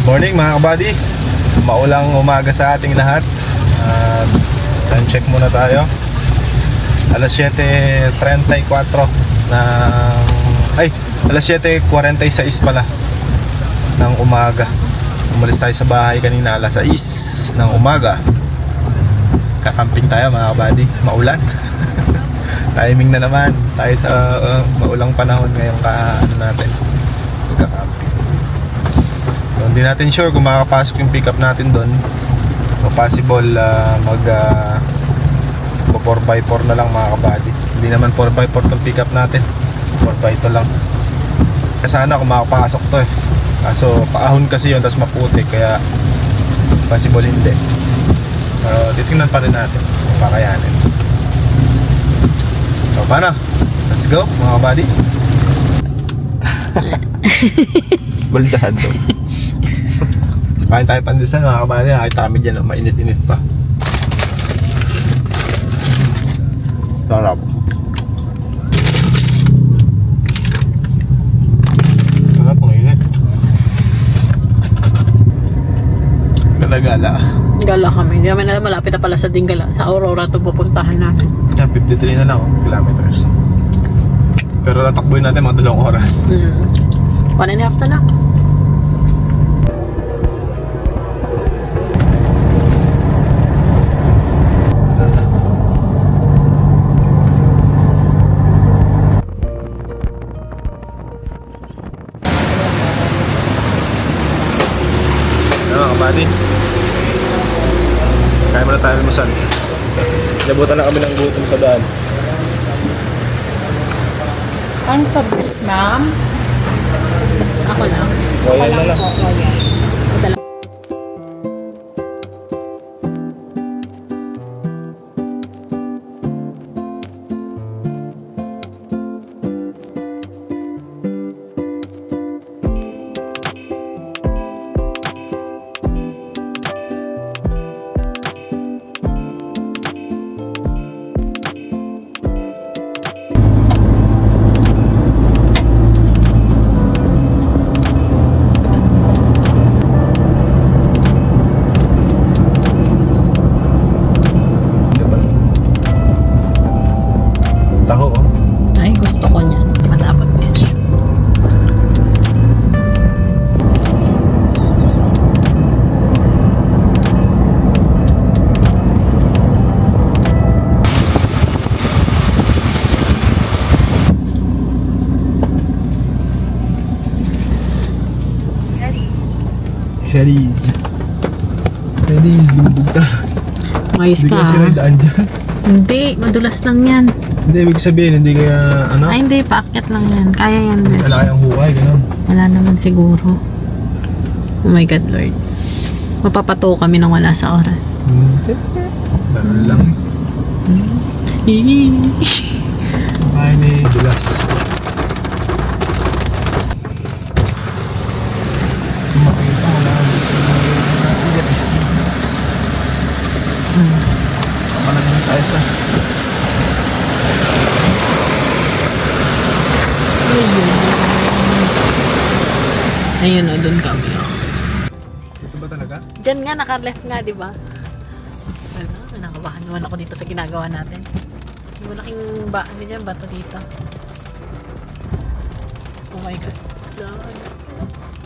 Morning mga kabady. Maulang umaga sa ating lahat. Time check muna tayo. Alas 7:34 alas 7:46 pala ng umaga. Umalis tayo sa bahay kanina alas 6 ng umaga. Kakamping tayo mga kabady. Maulan. Timing na naman tayo sa maulang panahon ngayong natin pagkakamping. So, hindi natin sure kung makakapasok yung pick up natin doon o possible mag 4x4 na lang mga kabady. Hindi naman 4x4 tong pick up natin, 4x2 lang. Kasi sana kung makapasok to kaso paahon kasi yun tapos maputik kaya possible hindi. Pero titingnan pa rin natin kung kakayanin. So paano? Let's go mga kabady. Baldahan to. Kain tayo pandesan mga kabady. Nakita kami dyan mainit-init pa. Sarap. Sarap ang init. Gala-gala. Gala kami. Hindi naman alam, malapit na pala sa Dinggala. Sa Aurora ito pupuntahan natin. 53 na lang kilometers. Pero tatakbuhin natin mga 2 oras. 1.5 na lang. Mga kabady, kaya muna tayo limusan. Nabutan na kami ng gutom sa daan. Ano sabos, ma'am? Ako lang. Royal na lang. Royal. Taho oh. Ay, gusto ko niyan. Matapag fish. Harry's lumubog ka. Mayos Hindi ka. kaya sila daan dyan. Hindi, madulas lang yan. Hindi, ibig sabihin, hindi kaya ano? Ay, hindi. Paakyat lang yan. Kaya yan, Beth. Wala kayang huway, gano'n. Wala naman siguro. Oh my God, Lord. Mapapato kami nang wala sa oras. Hindi. Meron lang Ay, may dulas. Makita mo lang. Malagyan tayo sa Ayun o, doon kami. ito ba talaga? Diyan nga, naka-left nga, di ba? Ano, nakabahan naman ako dito sa ginagawa natin. Yung malaking ano dyan, bato dito. Oh my God.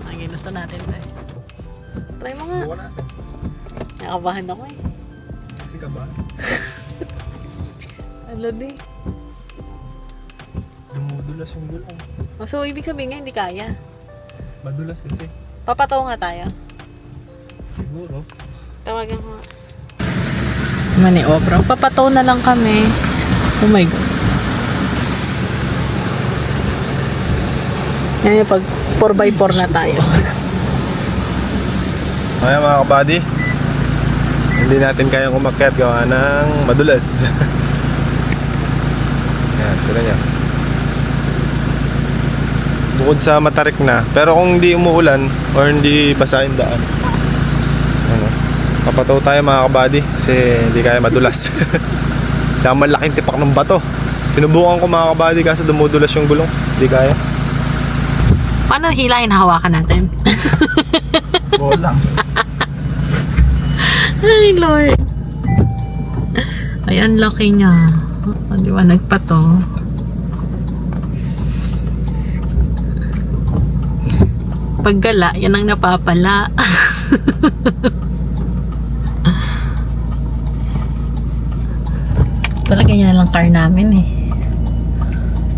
Ang ginusto natin tayo. Try mo nga. Suwa natin. Nakabahan ako eh. Kasi ka ba? Ano di? Dumudulas yung gulong. So, ibig sabihin nga, hindi kaya. Madulas kasi. Papataw nga tayo. Siguro. Tawagan ko nga. Maniobra. Papataw na lang kami. Oh my God. Yan yung pag 4x4 na tayo. Kaya mga kabady, hindi natin kayang umakyat gawa ng madulas. Yan, sila niya. Bukod sa matarik na, pero kung hindi umuulan or hindi basa yung daan, ano, papataw tayo mga kabady kasi hindi kaya madulas. Tsaka malaking tipak ng bato. Sinubukan ko mga kabady kaso dumudulas yung gulong. Hindi kaya. Paano hilahin na hawakan natin? Bolang. Ay, Lord. Ay, ang laki niya. Maliwanag pa to. Paggala, yan ang napapala. Pala ganyan lang car namin eh.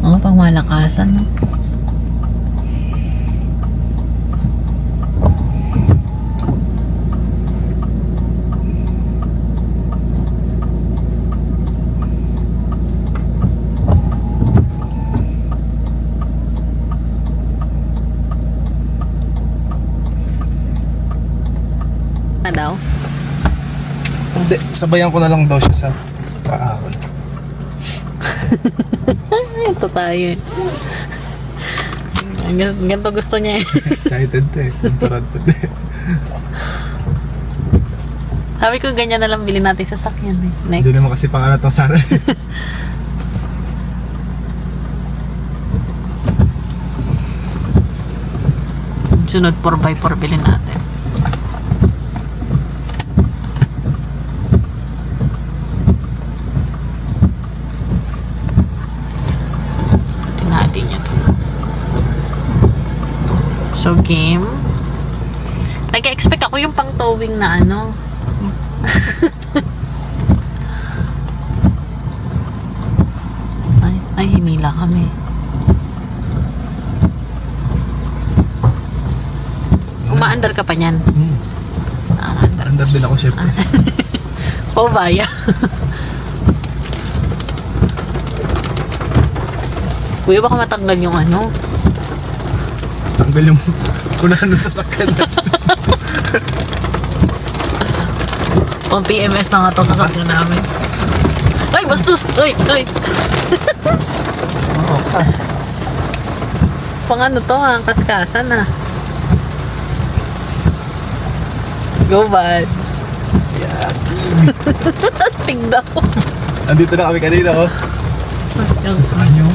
Oo, pang malakasan. No? Na daw? Hindi, sabayan ko na lang daw siya sa kaahon. Ito tayo eh. Ganito gusto niya eh. Excited eh. Sarad. Sabi ko ganyan na lang bilhin natin sa sakyan eh. Next. Hindi naman kasi pangalan itong sana. Sunod 4x4 bilhin natin. Tinali niya to. So game. Nag-expect ako yung pang towing na ano. Ay, hinila kami. Umaandar ka pa niyan. Umaandar. Andar din ako syempre. O baya. Kuya, baka matanggal yung ano. Tanggal yung unahan ng sasakyan. Pang PMS na nga itong sasakyan namin. Ay, bastos! Ay, ay! Oo ka. Pang ano to, ang kaskasan na. Go, buds! Yes. Tignan ko. Andito na kami kanina oh. Saan nyo?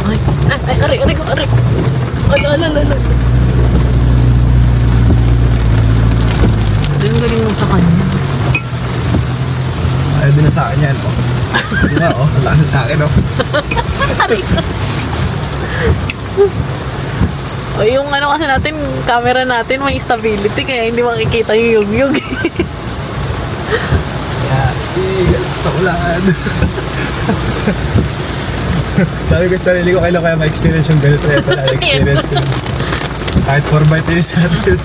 Ay, ay, aray ko, aray. Ala. Ito yung galing mo sa kanya. Ayaw din na sa akin yan oh. Hindi nga oh. Wala na sa akin oh. O yung ano kasi natin, camera natin may stability kaya hindi makikita yung yugyug. Yes. Basta ulan. Sabi ko sa sarili ko, kailan kaya ma-experience yung ganito. Ito na, experience ko. Kahit 4x3 sa atin.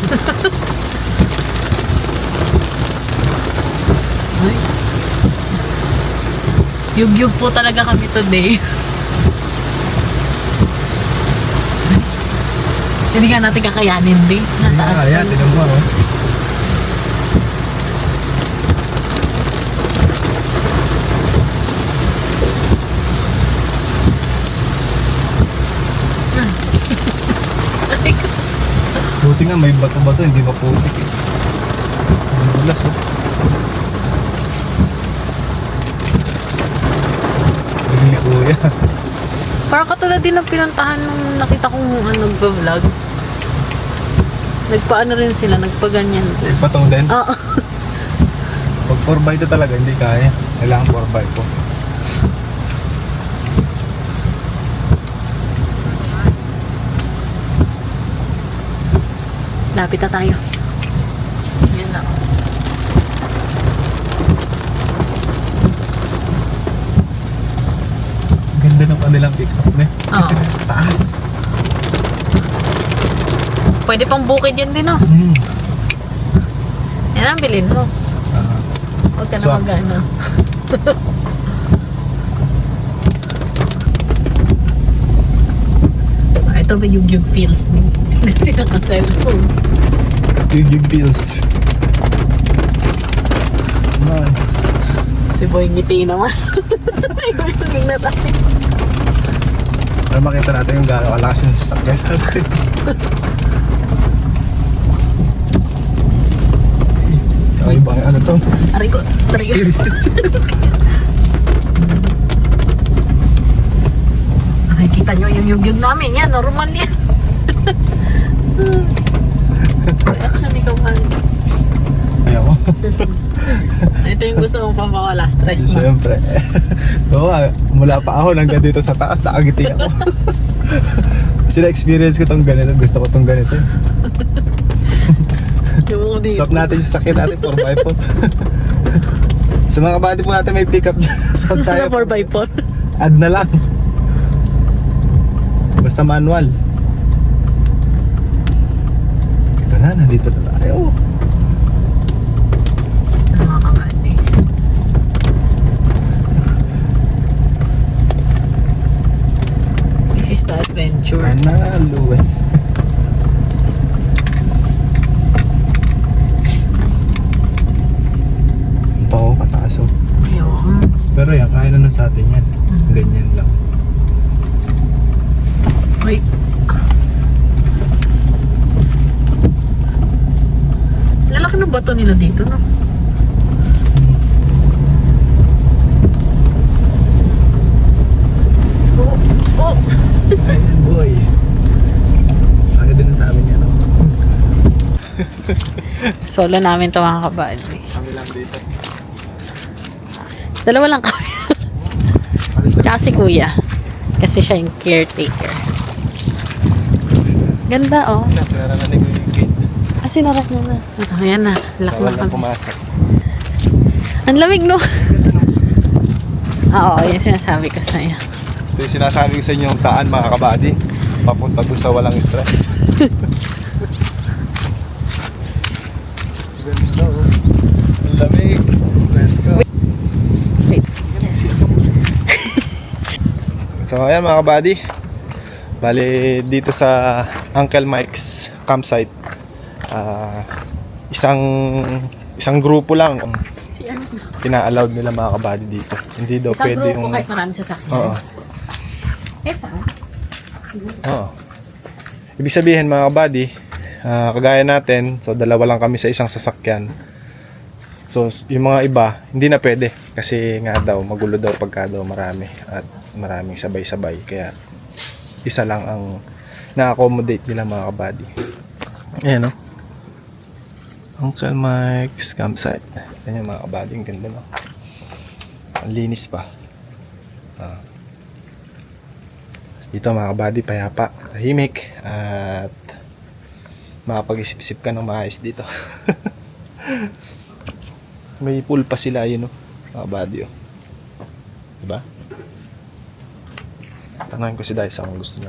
Ay. Yugyug po talaga kami today. Hindi nga natin kakayanin din. Nataas Kaya, tinan mo oh. Buti nga may bato-bato, hindi maputik eh. Ang bulas oh. Hindi kuya. Parang katulad din ng pinuntahan nung nakita kong nagpa-vlog. Nagpaano rin sila, nagpaganyan. Patong din. Oo. Pag 4x2 talaga, hindi kaya. Kailangan 4x4. Lapit na tayo. Yan na. Ganda ng kanilang pick-up na. Oo. Taas. Pwede pang bukid yan din, oh. Yan ang bilhin mo. Huwag ka na Swak. mag-ano. Ito ba yung feels din? Kasi naka-cellphone. Yung bills. Nice. Si Boy ngiti naman. Tingnan natin. Para makita natin yung gano'ng kalakas yung sasakyan natin. Ibang ano to? Aray ko. Nakikita nyo yung yugyug namin. Yan, normal yan. mo pa mawala stress mo. Siyempre. Oo, mula pa ako hanggang dito sa taas, nakagiti ako. Kasi na-experience ko tong ganito. Gusto ko tong ganito. Yung dito. Swap natin sa sakit natin, 4x4. Sa mga kabady po natin may pick up dyan. Swap tayo. 4x4. Add na lang. Basta manual. Ito na, nandito na tayo. Mga kabady. This is the adventure. Panalo eh. Pao, kataas oh. Ayun. Pero yan, kaya na sa atin yan. Ganyan lang. Uy. Lalaki ng bato nila dito, no? Oh, oh. Ayan boy. Kaya din na sa amin yan oh. Solo namin to mga kabady. Kami lang dito. Dalawa lang kami. Tsaka si kuya. Kasi siya yung caretaker. Ganda oh. Nasira na yung gate. Ah, sinarak mo na. Ayan na. Lock na Bawal lang kami. pumasok. Ang lamig no? Oo, yung sinasabi ko sa'yo. Ito yung sinasabi ko sa inyo yung daan mga kabady. Papunta doon sa walang stress. Ganda oh. Ang lamig. Let's go. Wait. So ayan mga kabady. Bali dito sa Uncle Mike's campsite. Isang grupo lang Si ano? pina-allowed nila mga kabady dito. Hindi daw Isang pwede grupo yung kahit marami sasakyan. Oo. Ito. Oo. Ibig sabihin mga kabady, kagaya natin, so dalawa lang kami sa isang sasakyan. So yung mga iba, hindi na pwede kasi nga daw magulo daw pagka daw marami at maraming sabay-sabay, kaya isa lang ang na-accommodate nila mga kabady. Ayan o. Uncle Mike's campsite. Ayan yung mga kabady, ang ganda no. Ang linis pa. Dito mga kabady, payapa, tahimik at makapag-isip-isip ka ng maayos dito. May pool pa sila yun, no? Mga kabady, oh. Diba? Tanongin ko si Daisa kung gusto niya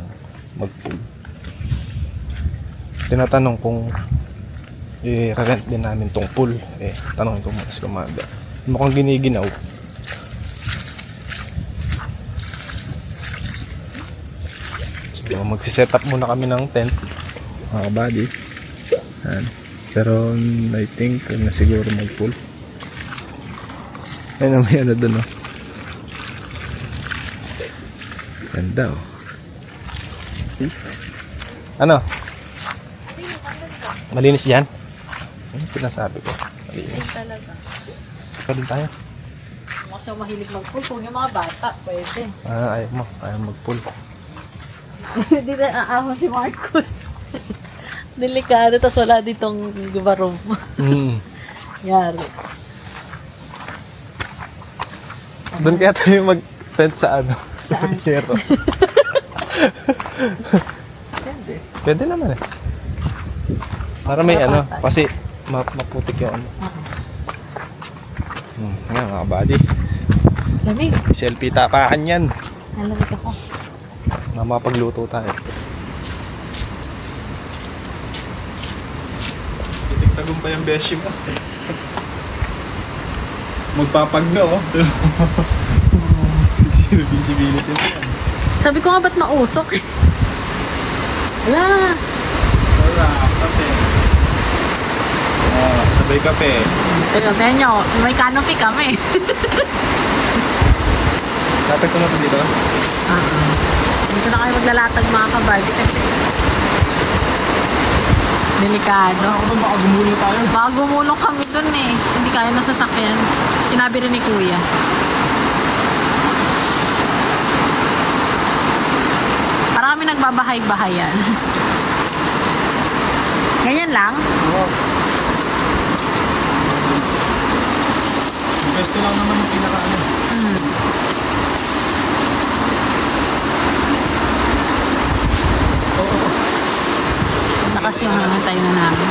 mag-pool. Tinatanong kung i-rent din namin tong pool. Tanongin ko muna si Kumaga. Mukhang giniginaw. So, magsiset up muna kami ng tent, mga kabady. Pero I think na siguro mag-pool. Ayun, may ano dun, oh. Ganda, oh. Ano? Malinis yan? Ano pinasabi ko? Malinis. Talaga. Saka din tayo. Kasi mahilig mag-pool. Kung yung mga bata, pwede. Ayaw mo. Ayaw mag-pool. Hindi na aahon si Marcos. Delikado, tapos wala ditong gubarom. Yari. Doon kaya tayo mag-tent sa ano? Saan? Sa Hero. Pwede. Pwede naman eh. Para may ano, kasi maputik yung ano. Nga mga buddy. Lamig. Selfie tapakan yan. Nalamig ako. Makapagluto tayo. Titigtagong pa yung beshi mo. Magpapagno, oh. Visibility mo yan. Sabi ko nga ba't mausok? Wala. Wala, kapes. Sabay kape. Tignan nyo, may canopy kami. Kapit ko na ito dito. Dito na kayo maglalatag mga kabady kasi delikado. Baka gumulong tayo. Baka gumulong kami dun eh. Hindi kaya na sasakyan. Sinabi rin ni Kuya. Parang kami nagbabahay-bahayan. Ganyan lang? pwesto lang naman yung pinaka ano. Lakas yung tayo na namin.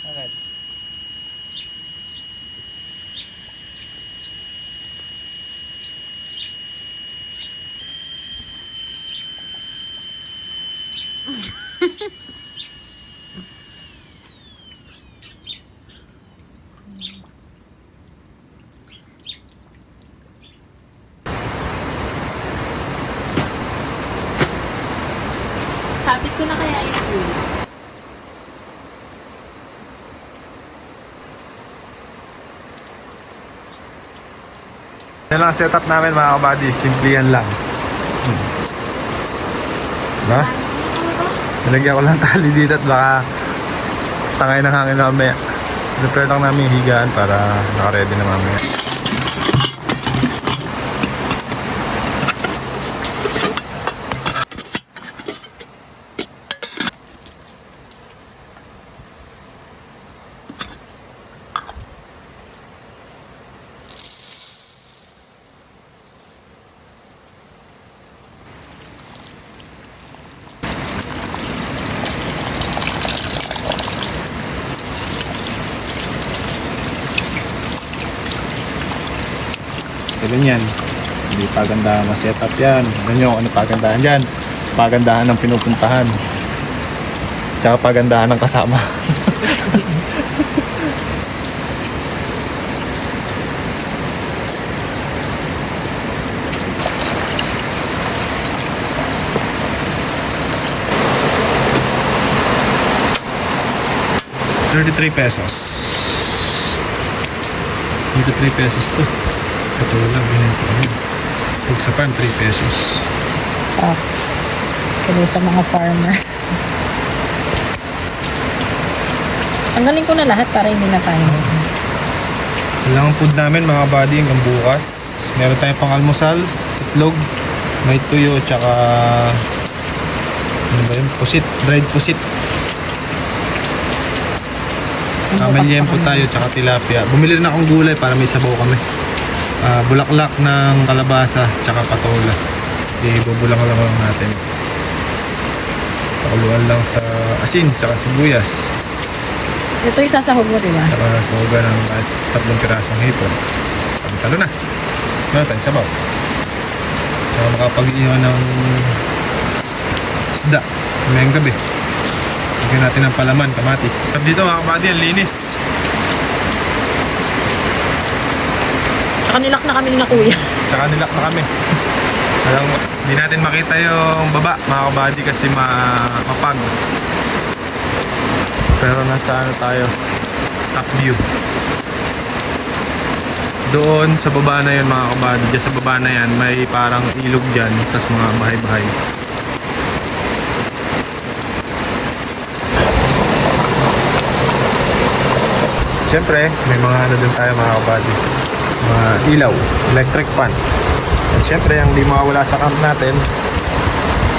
Okay. Sabit ko na kaya yung ulo. Yan lang ang setup namin mga kabady. Simple yan lang. Diba? Nilagyan ko lang tali dito at baka tangay ng hangin mamaya. Prepare lang namin yung higaan para naka-ready na mamaya. Sabi niyan, hindi pagandahan na setup yan. Ano nyo, ano pagandahan dyan? Pagandahan ng pinupuntahan. Tsaka pagandahan ng kasama. ₱33. 33 pesos to. Ito lang, binenta ko. Pag sa pan, ₱3. Oh. Hello sa mga farmer. Tanggalin ko na lahat para hindi na tayo. Ilang food namin mga buddy hanggang bukas. Meron tayong pang almusal, itlog, may tuyo, tsaka ano ba yun? Pusit, dried pusit. Melyempo tayo, tsaka tilapia. Bumili rin akong gulay para may sabaw kami. Bulaklak ng kalabasa, tsaka patola. Bubulang-lang lang natin. Pakuluan lang sa asin, tsaka sibuyas. Ito yung sasahog mo, diba? Tsaka sahugan ng 3 pirasong hipon. Sabi talo na. Meron tayong sabaw. Tsaka makapag-iwan ng isda. Mamayang gabi. Lagyan natin ng palaman, kamatis. Dito mga kabady, ang linis. Tsaka nilak na kami ni na kuya. Tsaka nilak na kami. Alam mo, hindi natin makita yung baba mga kabady kasi mapag. Pero nasa ano tayo, top view. Doon sa baba na yun mga kabady, dyan sa baba na yan may parang ilog dyan, tas mga bahay-bahay. Siyempre, may mga ano din tayo mga kabady, mga ilaw, electric fan. At siyempre, ang di mawawala sa camp natin,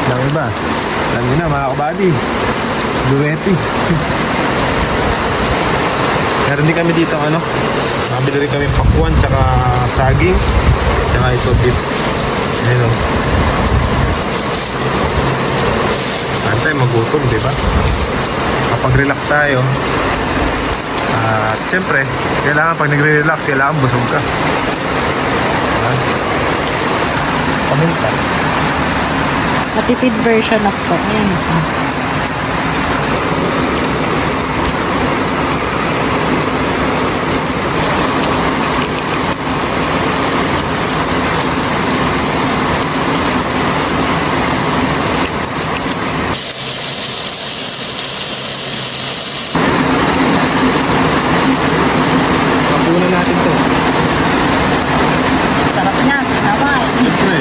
lang iba. Alam nyo na mga kabady, duweti. Meron din kami dito ano, nakabili rin kami pakwan, tsaka saging, tsaka ito beef. Ayun o. Antay, magutom, di ba? Kapag relax tayo, at siyempre, kailangan pag nagre-relax, kailangan busog ka. Paminta. Matipid version of to. Ayan ito. Natin to. Sarap niya. Tama eh. Siyempre.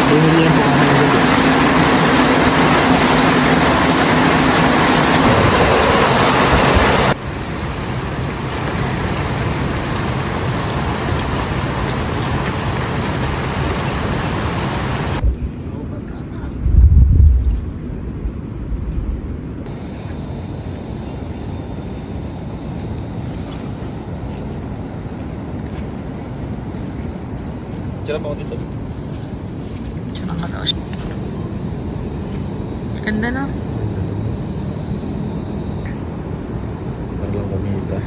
Bumili yan po kami ng gabi. Tira pa ako dito. Tsaka nga daw siya. Ganda no? Parang kumita.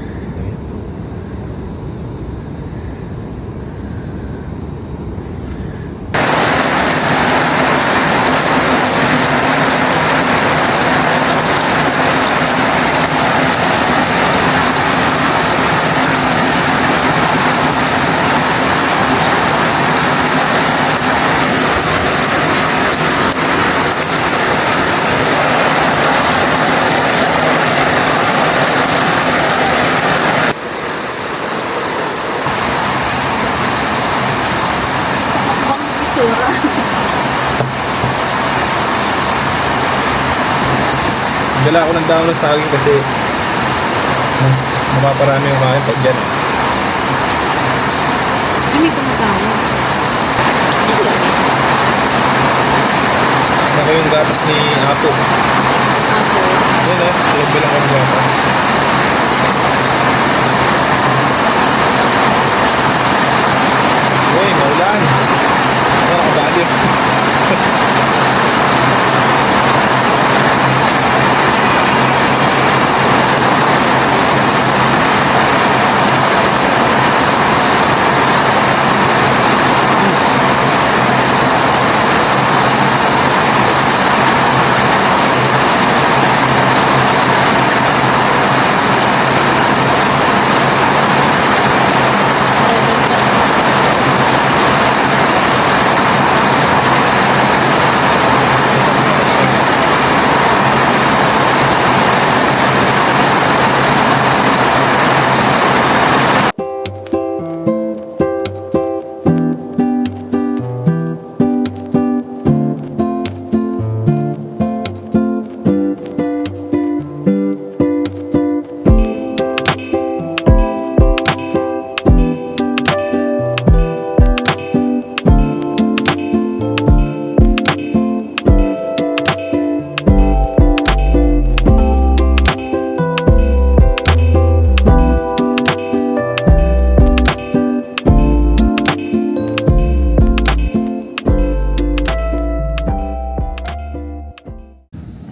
Bang itsura. Gala ako ng download sa akin kasi mas mapaparami yung kain pag yan. Hindi ko matama. Naka yung gatas ni Apo. Ako. Yan o, bilang ko ng gatas. Uy, maulan. Ano, kabali.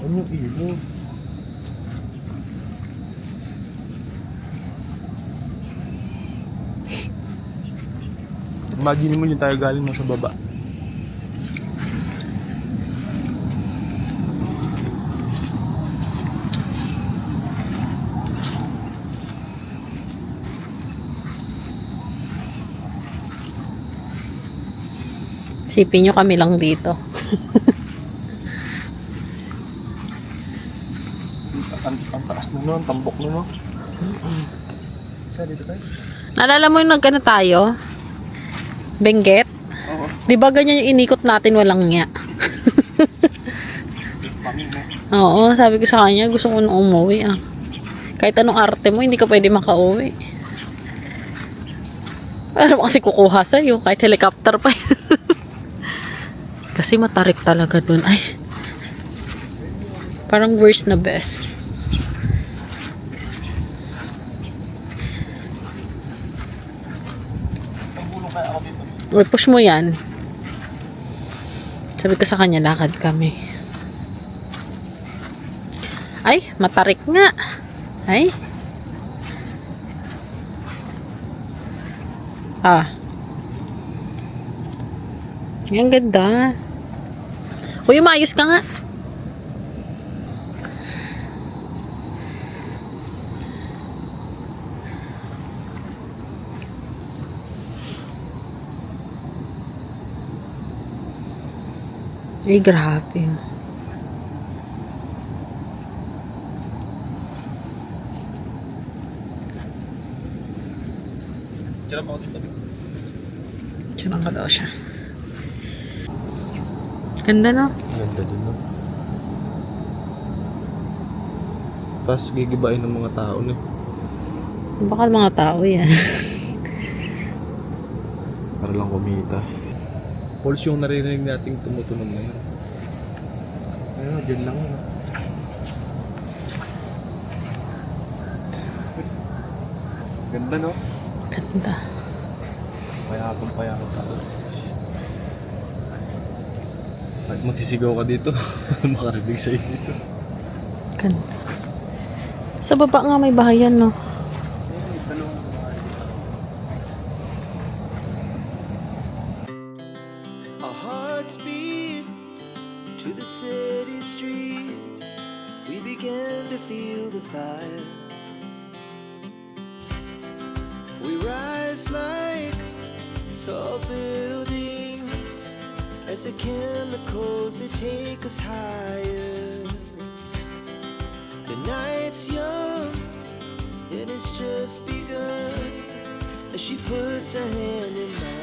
Ano ilo? Imagine mo yung tayo galing mo sa baba. Sipin nyo kami lang dito. Ang taas na nun, tambok na no. Kaya dito tayo. Naalala mo yung nagkano tayo? Benguet? Oo. Di ba ganyan yung inikot natin walang nga? Oo, sabi ko sa kanya, gusto ko nang umuwi ah. Kahit anong arte mo, hindi ka pwede makauwi. Ano kasi kukuha sa'yo, kahit helicopter pa. Kasi matarik talaga dun. Ay, parang worst na best. Uy, push mo yan. Sabi ko sa kanya, lakad kami. Ay, matarik nga. Ay. Ah. Ang ganda. Uy, umayos ka nga. Ay, grabe. Tira pa ako dito. Diyan ka daw siya. Ganda no? Ganda din, no? Tapos gigibain ng mga tao, no? Baka mga tao yan. Para lang kumita. Pulse yung naririnig nating tumutunog na yun. Ayun, dyan lang yun. Ganda, no? Ganda. Payakong tao. Kahit magsisigaw ka dito, makarinig sa'yo dito. Ganda. Sa baba nga may bahayan no? Our hearts beat to the city streets. We began to feel the fire. We rise like tall buildings as the chemicals they take us higher. The night's young and it's just begun as she puts her hand in mine.